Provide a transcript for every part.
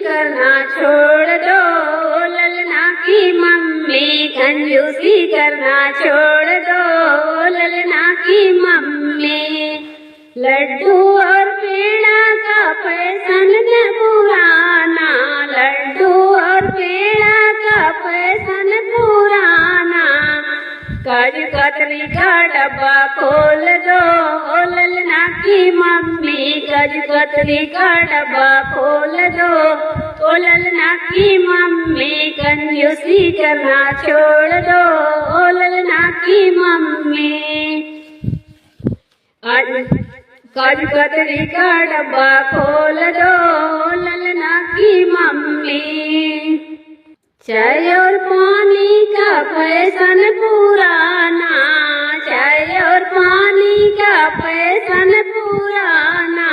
करना छोड़ दो, ललना की मम्मी कंजूसी करना छोड़ दो, ललना की मम्मी। लड्डू और पेड़ा का फैशन न पुराना, लड्डू और पेड़ा का फैशन पुराना। काजू कतली का डब्बा खोल दो, ललना की मम्मी काजू कतली का डब्बा खोल दो, ललना की मम्मी कंजूसी करना छोड़ दो, ललना की मम्मी। काजू कतली का डब्बा खोल दो, ललना की मम्मी। चाय और पानी का फैशन पुराना, चाय और पानी का फैशन पुराना।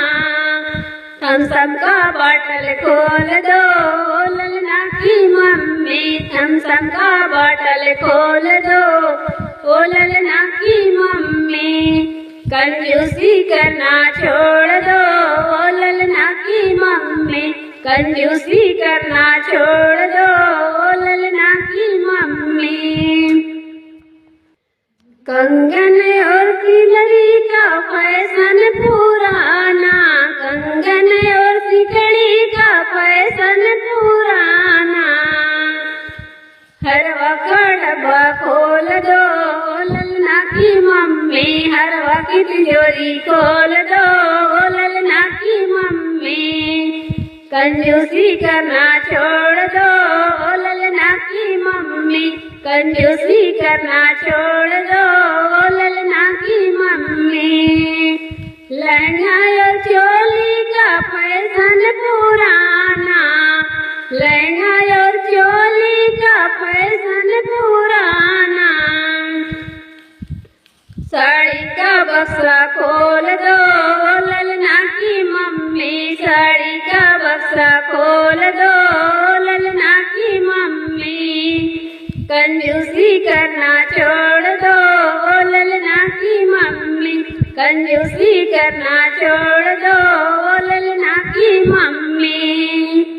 थम्सअप का बॉटल खोल दो, ललना की मम्मी थम्सअप का बॉटल खोल दो, ललना की मम्मी। कंजूसी करना छोड़ दो, ललना की मम्मी कंजूसी करना छोड़ दो, ललना की मम्मी। कंगन और सिकड़ी का फैशन पुराना, कंगन और सिकड़ी का फैशन पुराना। हरवा का डब्बा खोल दो, ललना की मम्मी हरवा की तिजोरी खोल दो, ललना की मम्मी। कंजूसी करना छोड़ दो, ललना की मम्मी कंजूसी करना छोड़ दो, ललना की मम्मी। लहंगा और चोली का फैशन पुराना, लहंगा और चोली का फैशन पुराना। साड़ी का बक्सा खोल दो, ललना की मम्मी साड़ी का बक्सा खोल दो, ललना की मम्मी। कंजूसी करना छोड़ दो, ललना की मम्मी कंजूसी करना छोड़ दो, ललना की मम्मी।